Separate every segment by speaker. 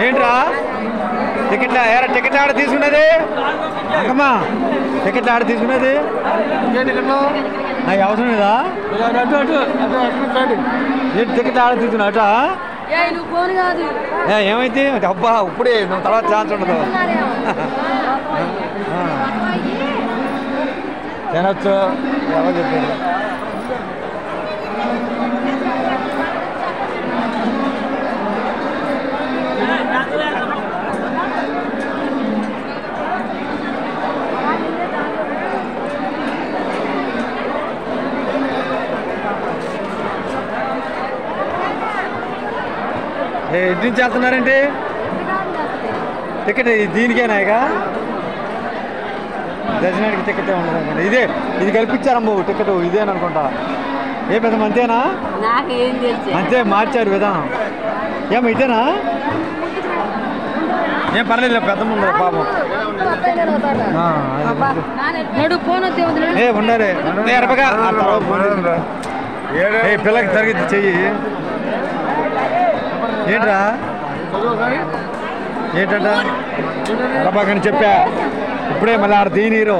Speaker 1: ఏంట్రా టికెట్ ఆడ తీసుకున్నది అమ్మా టికెట్ ఆడ తీసుకున్నది నాకు అవసరం లేదా ఏంటి టికెట్ ఆడ తీసుకున్నా అట ఏమైంది అబ్బా ఇప్పుడే నువ్వు తర్వాత ఛాన్స్ ఉండదు తినొచ్చు ఎవరు చెప్పారు ఎటు నుంచి వెళ్తున్నారండి టికెట్ దీనికేనా ఇక దర్శనానికి టికెట్ ఉండదు అనుకుంటా ఇది కల్పించారమ్మ టికెట్ ఇదేననుకుంటా ఏ పెద్ద అంతేనా అంతే మార్చారు విధానం ఏమో ఇదేనా ఏం పర్లేదు పెద్ద ముందు పాపం ఉండాలి పిల్లకి తరగతి చెయ్యి ఏంట్రా ఏంటంట అరబాకని చెప్పా ఇప్పుడే మళ్ళీ ఆడ తీనీరు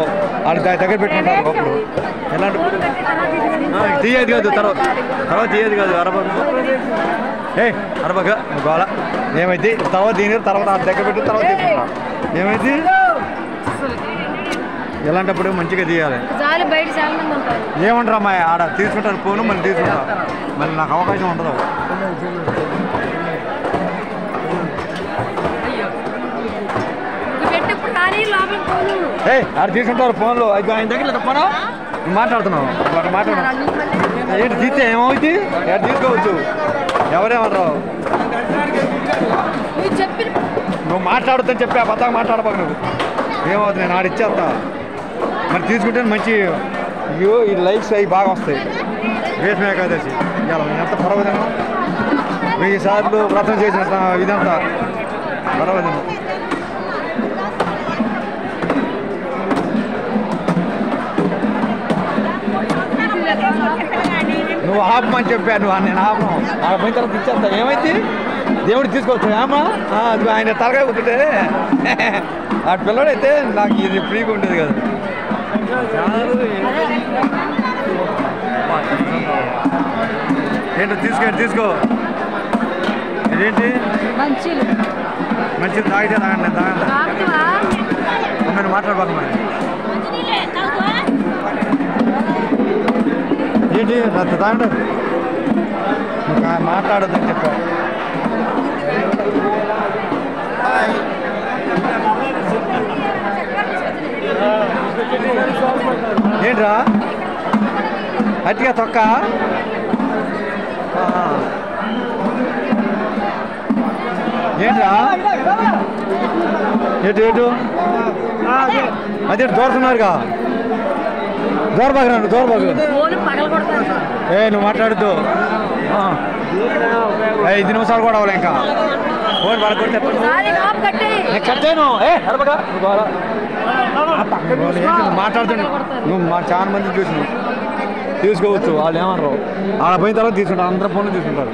Speaker 1: ఆడ దగ్గర పెట్టుకుంటారు ఒకప్పుడు ఎలాంటి తీయేది కాదు తర్వాత తీయేది కాదు అరబాక గోళ ఏమైంది తర్వాత తీనీరు తర్వాత ఆడ దగ్గర పెట్టి తర్వాత తీసుకుంటా ఏమైంది ఎలాంటప్పుడు మంచిగా తీయాలి ఏమంటారు అమ్మాయి ఆడ తీసుకుంటాను ఫోను మళ్ళీ తీసుకుంటా మళ్ళీ నాకు అవకాశం ఉండదు ఆడ తీసుకుంటారు ఫోన్లో ఆయన దగ్గర ఫోను మాట్లాడుతున్నావు ఏంటి తీస్తే ఏమవుతుంది ఎక్కడ తీసుకోవచ్చు ఎవరేమన్నావు నువ్వు మాట్లాడుతాని చెప్పా పత్తాగా మాట్లాడబాక నువ్వు ఏమవుతుంది నేను ఆడిచ్చేస్తా మరి తీసుకుంటే మంచి అయ్యో ఈ లైఫ్స్ అవి బాగా వస్తాయి రేష్మ ఏకాదశి ఎంత పర్వదినం 1000 సార్లు వ్రతం చేసినట్ట ఇదంతా పర్వదినం నువ్వు ఆపమని చెప్పాను నేను ఆపను ఆ పోయిన తర్వాత ఇచ్చేస్తా ఏమైంది దేవుడు తీసుకోవచ్చు ఏమా అది ఆయన తలకాయ కుట్టుంటే ఆ పిల్లడైతే నాకు ఇది ఫ్రీగా ఉండేది కదా ఏంటో తీసుకో ఇదేంటి మంచిది తాగితే తాగండి మీరు మాట్లాడబాక మరి ఏంటి తాగండి మాట్లాడొద్దని చెప్పా ఏంట్రా అట్టిగా తొక్క ఏంట్రా ఎటు అదే దూరుతున్నారుగా దూరబాగు నువ్వు మాట్లాడుతూ 5 నిమిషాలు కూడా అవ్వాలి ఇంకా ఫోన్ పడకొడితే కట్టాను మాట్లాడుతుండు నువ్వు చాలా మంది చూసినావు తీసుకోవచ్చు వాళ్ళు ఏమన్నారు ఆడ పోయిన తర్వాత తీసుకుంటారు అందరూ ఫోన్లు తీసుకుంటారు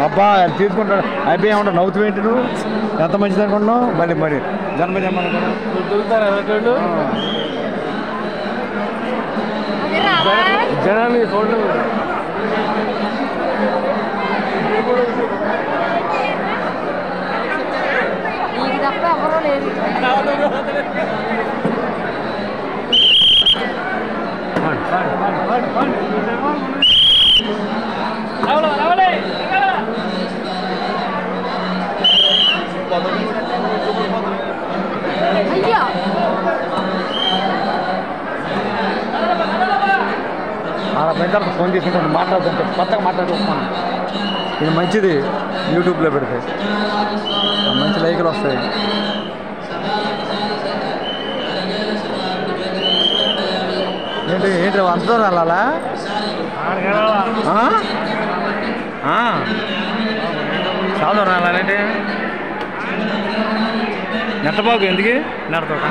Speaker 1: అబ్బా తీసుకుంటాడు అయిపోయి ఏమంటారు నవ్వుతూ ఏంటి నువ్వు ఎంత మంచిది అనుకుంటున్నావు మరి జన్మ జనాలు ఫోన్లు తప్ప ఎవరో లేదు అలా పెద్ద ఫోన్ తీసుకుంటాను మాట్లాడుతుంటే కొత్తగా మాట్లాడుతున్నాను ఇది మంచిది యూట్యూబ్లో పెడితే మంచి లైకులు వస్తాయి ఏంటి అంతా వెళ్ళాలా చాలా దూరం అలాంటి నెట్టబాబు ఎందుకు నెడతావు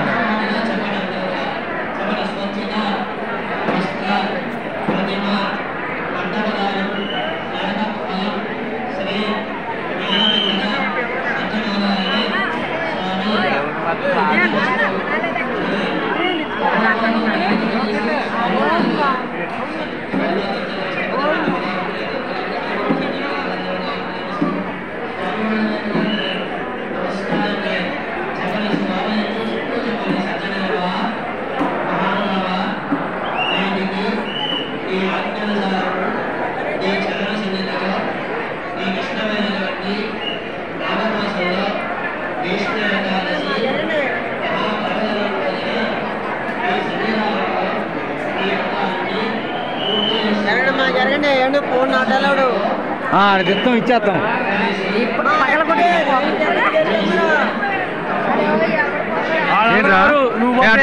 Speaker 1: చెప్తాం ఇచ్చేస్తాం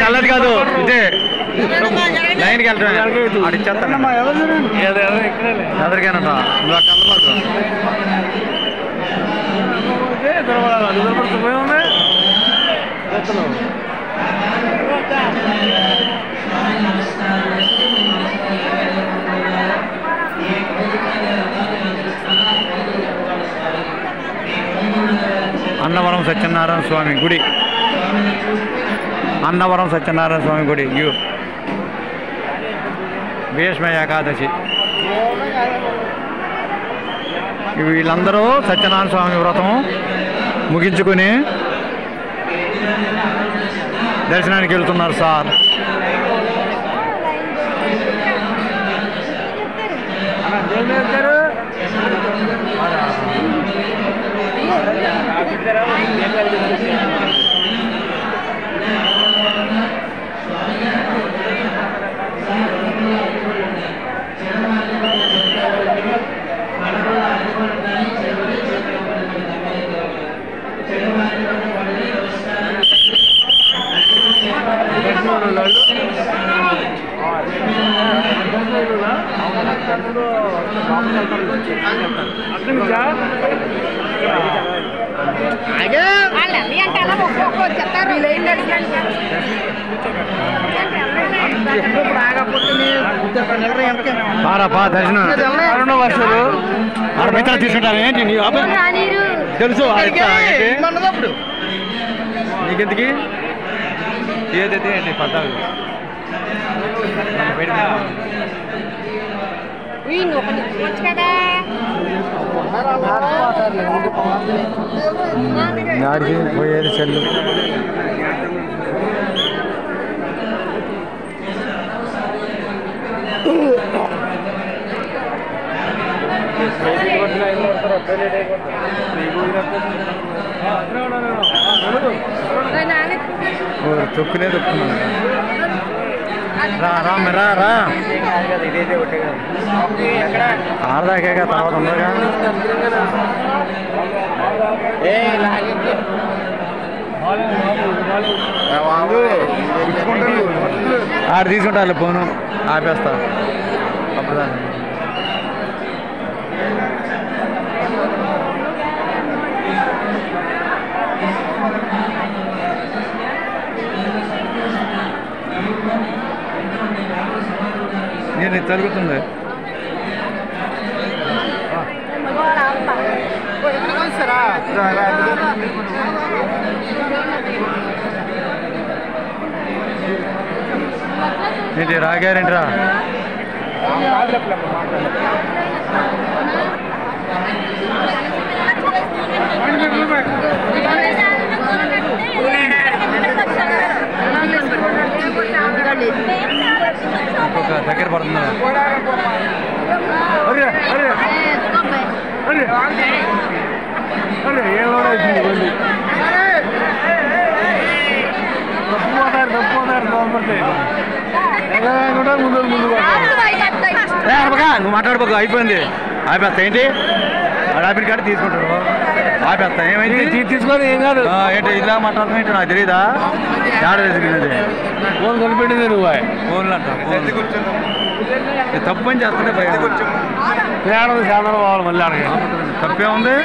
Speaker 1: అల్లది కాదు ఇదే లైన్కి వెళ్తాను అది ఇచ్చేస్తాను ఎదరికేనంట నువ్వు అక్కడ అన్నవరం సత్యనారాయణ స్వామి గుడి అన్నవరం సత్యనారాయణ స్వామి గుడి భీష్మ ఏకాదశి వీళ్ళందరూ సత్యనారాయణ స్వామి వ్రతం ముగించుకుని దర్శనానికి వెళ్తున్నారు సార్. దర్శనం తీసుకుంటారు ఏంటి తెలుసు నీకెందుకు ఏదైతే ఏంటి పద్దాలు పోయేది చెల్లు తొక్కునే తొక్కున్నాను రా ఆడదాకే తర్వాత ఉండగా ఆడ తీసుకుంటా పోను ఆపేస్తా అప్పుడు నేను జరుగుతుంది ఏంటి రాగారేంట్రా దగ్గర పడుతుందా నువ్వు మాట్లాడుకోకు అయిపోయింది ఆపేస్తా ఏంటి ఆపిన కాడ తీసుకుంటాడు ఆపేస్తా ఏమైంది తీసుకోదు ఏం కాదు ఏంటి ఇలా మాట్లాడుతున్నా ఏంటి నాకు తెలియదా తేడా తీసుకునేది ఫోన్ కొనిపెట్టింది నువ్వు ఫోన్లు అంట తప్పు పని చేస్తుంటే భయం
Speaker 2: శాంతం పోవాలి మళ్ళీ అడగ
Speaker 1: తప్పే ఉంది.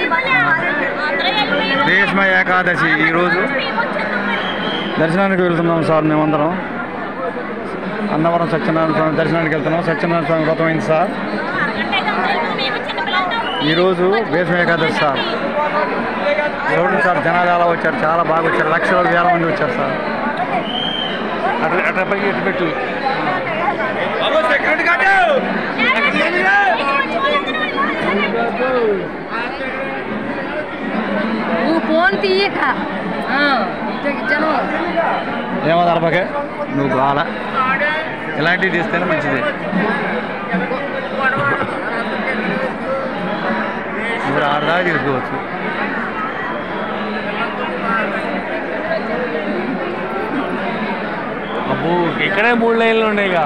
Speaker 1: భీష్మ ఏకాదశి ఈరోజు దర్శనానికి వెళ్తున్నాం సార్. మేమందరం అన్నవరం సత్యనారాయణ స్వామి దర్శనానికి వెళ్తున్నాం. సత్యనారాయణ స్వామి వ్రతం అయింది సార్. ఈరోజు భీష్మ ఏకాదశి సార్. చూడండి సార్, జనాలు ఎలా వచ్చారు, చాలా బాగా వచ్చారు. లక్షల వేల మంది వచ్చారు సార్.
Speaker 2: అట్లా పైకి ఎట్టు పెట్టు
Speaker 3: ఫోన్ తీయక
Speaker 1: ఏమదర్భకే నువ్వు బాగా ఇలాంటివి తీస్తేనే మంచిది. నువ్వు ఆడదాకా తీసుకోవచ్చు.
Speaker 2: అబ్బో ఇక్కడే 3 లైన్లు ఉన్నాయిగా,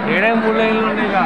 Speaker 2: ఇక్కడే 3 లైన్లు ఉన్నాయిగా.